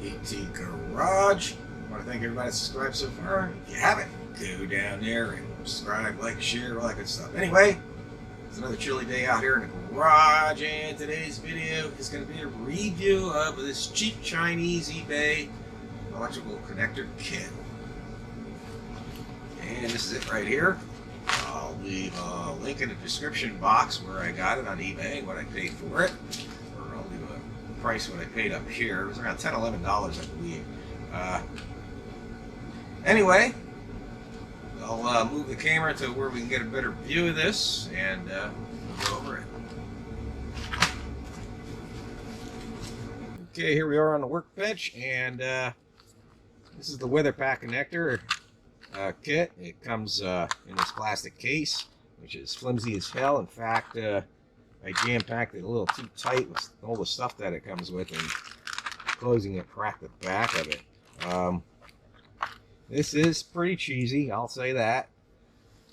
AT Garage. I want to thank everybody that subscribed so far. If you haven't, go down there and subscribe, like, share, all that good stuff. Anyway, it's another chilly day out here in the garage, and today's video is going to be a review of this cheap Chinese eBay electrical connector kit. And this is it right here. I'll leave a link in the description box where I got it on eBay, what I paid for it. Or I'll leave a price what I paid up here. It was around $10, $11, I believe. Anyway, I'll move the camera to where we can get a better view of this, and we'll go over it. Okay, here we are on the workbench, and this is the WeatherPack connector kit. It comes in this plastic case, which is flimsy as hell. In fact, I jam-packed it a little too tight with all the stuff that it comes with, and closing it cracked the back of it. This is pretty cheesy, I'll say that.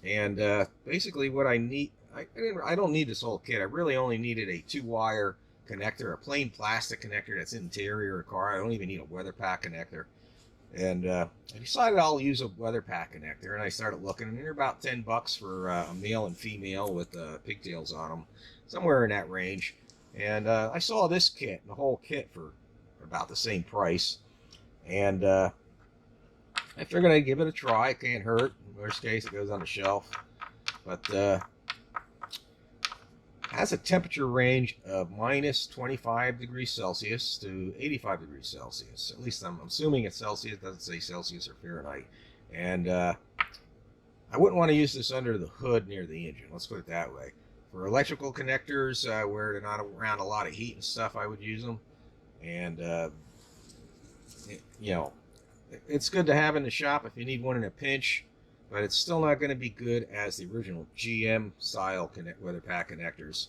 And basically what I need, I don't need this whole kit. I really only needed a 2-wire connector, a plain plastic connector that's interior of a car. I don't even need a WeatherPack connector. And I decided I'll use a WeatherPack connector, and I started looking, and they're about $10 for a male and female with pigtails on them, somewhere in that range. And I saw this kit, the whole kit, for about the same price. And I figured I'd give it a try. It can't hurt. In worst case, it goes on the shelf. But has a temperature range of minus 25 degrees Celsius to 85 degrees Celsius. At least I'm assuming it's Celsius. It doesn't say Celsius or Fahrenheit. And I wouldn't want to use this under the hood near the engine. Let's put it that way. For electrical connectors where they're not around a lot of heat and stuff, I would use them. And, you know, it's good to have in the shop if you need one in a pinch, but it's still not going to be good as the original GM style WeatherPack connectors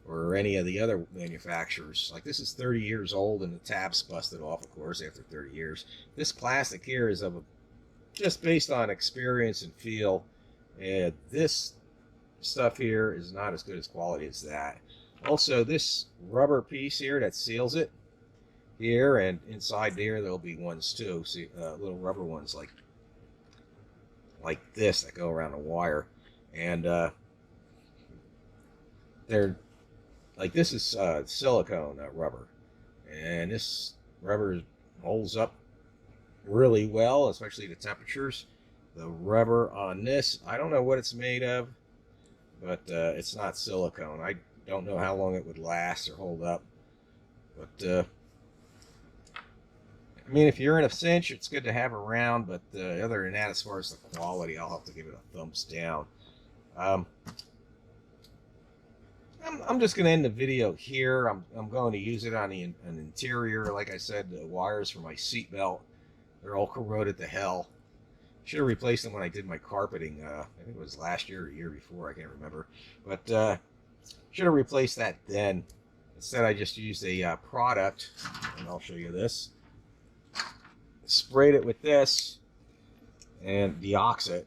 or any of the other manufacturers. Like, this is 30 years old and the tab's busted off, of course, after 30 years. This plastic here is just based on experience and feel, and this stuff here is not as good as quality as that. Also, this rubber piece here that seals it here, and inside there'll be ones too. See, little rubber ones like this that go around the wire, and they're like, this is silicone rubber, and this rubber holds up really well, especially the temperatures. The rubber on this, I don't know what it's made of, but it's not silicone. I don't know how long it would last or hold up, but I mean, if you're in a cinch, it's good to have around, but other than that, as far as the quality, I'll have to give it a thumbs down. I'm just going to end the video here. I'm going to use it on an interior. Like I said, the wires for my seatbelt, they're all corroded to hell. Should have replaced them when I did my carpeting. I think it was last year or the year before. I can't remember. But should have replaced that then. Instead, I just used a product, and I'll show you this. Sprayed it with this, and Deoxit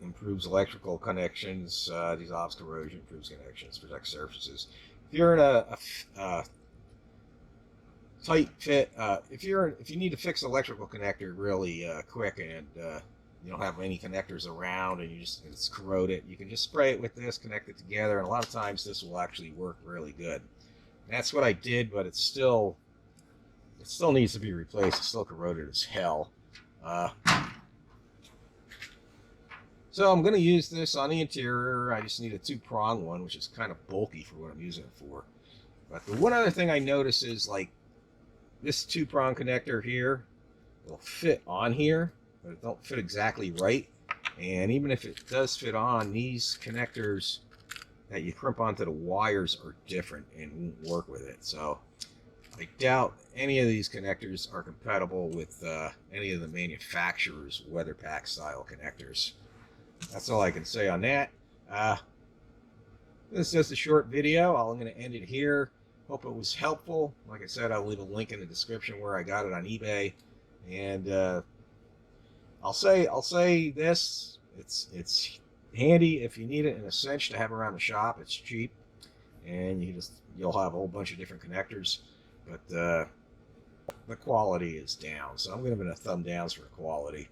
improves electrical connections, dissolves corrosion, improves connections, protects surfaces. If you're in a tight fit, if you need to fix an electrical connector really quick, and you don't have any connectors around, and it's corroded, you can just spray it with this, connect it together, and a lot of times this will actually work really good. And that's what I did, but it still needs to be replaced. It's still corroded as hell. So I'm going to use this on the interior. I just need a 2-prong one, which is kind of bulky for what I'm using it for. But the one other thing I notice is, like, this 2-prong connector here will fit on here, but it don't fit exactly right. And even if it does fit on, these connectors that you crimp onto the wires are different and won't work with it. So I doubt any of these connectors are compatible with any of the manufacturer's WeatherPack style connectors. That's all I can say on that. This is just a short video. I'm going to end it here. Hope it was helpful. Like I said, I'll leave a link in the description where I got it on eBay. And I'll say this: it's handy if you need it in a cinch to have around the shop. It's cheap, and you'll have a whole bunch of different connectors. But the quality is down. So I'm giving it a thumb downs for quality.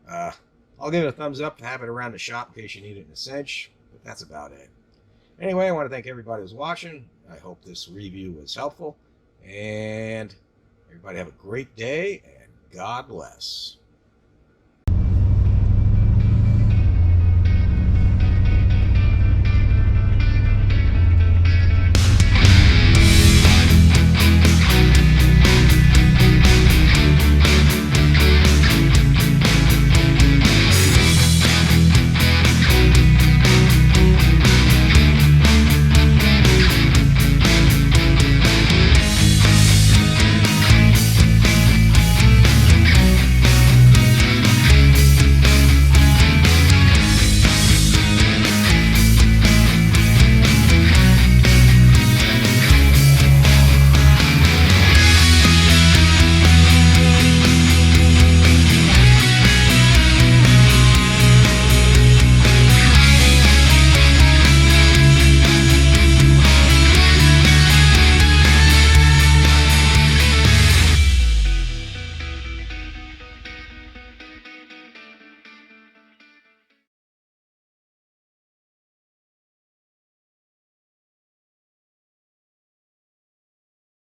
I'll give it a thumbs up to have it around the shop in case you need it in a cinch, but that's about it. Anyway, I want to thank everybody who's watching. I hope this review was helpful, and everybody have a great day, and God bless.